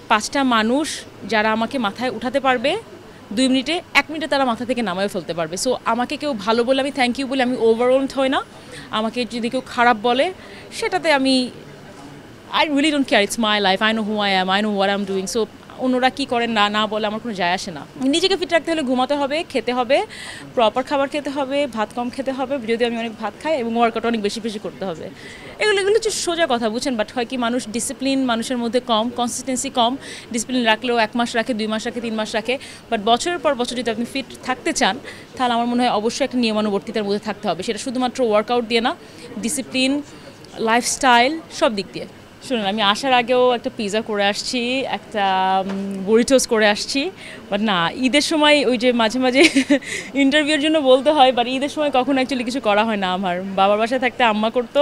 5টা মানুষ যারা আমাকে মাথায় উঠাতে পারবে 2 মিনিটে 1 মিনিটে তারা মাথা থেকে নামায় ফেলতে পারবে। সো আমাকে কেউ ভালো বলে আমি থ্যাংক ইউ বলে আমি ওভারওয়েলমড হই না। আমাকে যদি কেউ খারাপ বলে সেটাতে আমি I really don't care. It's my life. I know who I am. I know what I'm doing. So অন্যরা কী করেন না না বলে আমার কোনো যায় আসে না। নিজেকে ফিট রাখতে হলে ঘুমাতে হবে, খেতে হবে, প্রপার খাবার খেতে হবে, ভাত কম খেতে হবে, যদি আমি অনেক ভাত খাই, এবং ওয়ার্কআউট অনেক বেশি বেশি করতে হবে। এগুলো হচ্ছে সোজা কথা, বুঝছেন। বাট হয় কি, মানুষ ডিসিপ্লিন মানুষের মধ্যে কম, কনসিস্টেন্সি কম। ডিসিপ্লিন রাখলেও 1 মাস রাখে, 2 মাস রাখে, 3 মাস রাখে। বাট বছরের পর বছর যদি আপনি ফিট থাকতে চান, তাহলে আমার মনে হয় অবশ্যই একটা নিয়মানুবর্তিতার মধ্যে থাকতে হবে। সেটা শুধুমাত্র ওয়ার্কআউট দিয়ে না, ডিসিপ্লিন, লাইফস্টাইল, সব দিক দিয়ে। শুনুন, আমি আসার আগেও একটা পিৎজা করে আসছি, একটা বুরিটোস করে আসছি। বাট না, ঈদের সময় ওই যে মাঝে মাঝে ইন্টারভিউর জন্য বলতে হয়, বাট ঈদের সময় কখনো অ্যাকচুয়ালি কিছু করা হয় না। আমার বাবার বাসায় থাকতে আম্মা করতো,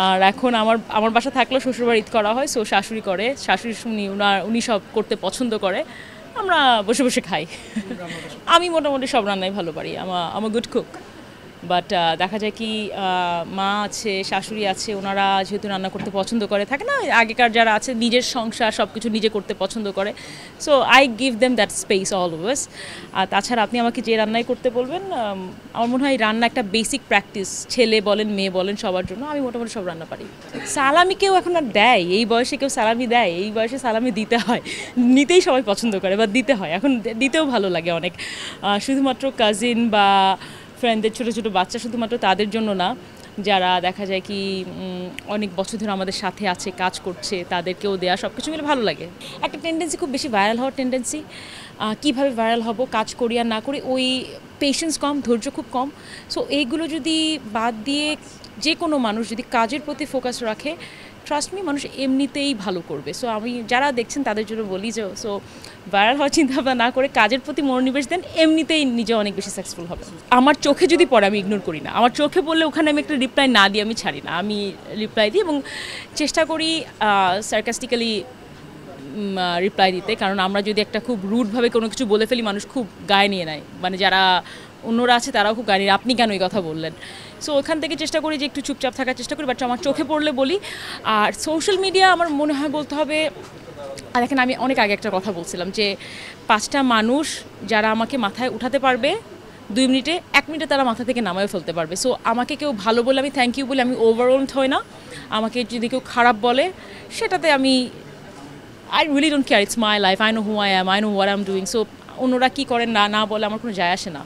আর এখন আমার বাসা থাকলেও শ্বশুরবাড়ি ঈদ করা হয়। সো শাশুড়ি করে, শাশুড়ি উনি সব করতে পছন্দ করে, আমরা বসে বসে খাই। আমি মোটামুটি সব রান্নাই ভালো পারি, আমার গুড কুক। বাট দেখা যায় কি, মা আছে, শাশুড়ি আছে, ওনারা যেহেতু রান্না করতে পছন্দ করে, থাকে না আগেকার যারা আছে নিজের সংসার সব কিছু নিজে করতে পছন্দ করে। So I give them that space always. আর তাছাড়া আপনি আমাকে যে রান্নাই করতে বলবেন, আমার মনে হয় রান্না একটা বেসিক প্র্যাকটিস, ছেলে বলেন মেয়ে বলেন সবার জন্য। আমি মোটামুটি সব রান্না পারি। সালামি কেউ এখন আর দেয়? এই বয়সে কেউ সালামি দেয়? এই বয়সে সালামি দিতে হয়, নিতেই সবাই পছন্দ করে, বা দিতে হয়, এখন দিতেও ভালো লাগে অনেক। শুধুমাত্র কাজিন বা ফ্রেন্ডদের, ছোটো ছোটো বাচ্চা, শুধুমাত্র তাদের জন্য না, যারা দেখা যায় কি অনেক বছর ধরে আমাদের সাথে আছে, কাজ করছে, তাদেরকেও দেয়া, সব কিছু মিলে ভালো লাগে। একটা টেন্ডেন্সি, খুব বেশি ভাইরাল হওয়ার টেন্ডেন্সি। কীভাবে ভাইরাল হব, কাজ করি আর না করি, ওই পেশেন্স কম, ধৈর্য খুব কম। সো এইগুলো যদি বাদ দিয়ে যে কোনো মানুষ যদি কাজের প্রতি ফোকাস রাখে, ট্রাস্ট মি, মানুষ এমনিতেই ভালো করবে। সো আমি যারা দেখছেন তাদের জন্য বলি যে, সো ভাইরাল হওয়ার চিন্তাভাবনা না করে কাজের প্রতি মনোনিবেশ দেন, এমনিতেই নিজে অনেক বেশি সাকসেসফুল হবে। আমার চোখে যদি পড়ে আমি ইগনোর করি না। আমার চোখে বললে ওখানে আমি একটা রিপ্লাই না দিয়ে আমি ছাড়ি না, আমি রিপ্লাই দিই, এবং চেষ্টা করি সার্কাস্টিক্যালি রিপ্লাই দিতে। কারণ আমরা যদি একটা খুব রুডভাবে কোনো কিছু বলে ফেলি, মানুষ খুব গায়ে নিয়ে নেয়, মানে যারা অন্যরা আছে তারাও খুব গায়ে নিয়ে, আপনি কেন এই কথা বললেন। সো ওখান থেকে চেষ্টা করি যে একটু চুপচাপ থাকার চেষ্টা করি, বাট আমার চোখে পড়লে বলি। আর সোশ্যাল মিডিয়া আমার মনে হয় বলতে হবে, আর দেখেন আমি অনেক আগে একটা কথা বলছিলাম যে 5টা মানুষ যারা আমাকে মাথায় উঠাতে পারবে 2 মিনিটে, 1 মিনিটে তারা মাথা থেকে নামায় ফেলতে পারবে। সো আমাকে কেউ ভালো বলে আমি থ্যাংক ইউ বলে আমি ওভারওয়েলমড হই না। আমাকে যদি কেউ খারাপ বলে সেটাতে আমি I really don't care. It's my life. I know who I am. I know what I'm doing. So অন্যরা কী করেন না না বলে আমার কোনো যায় আসে না।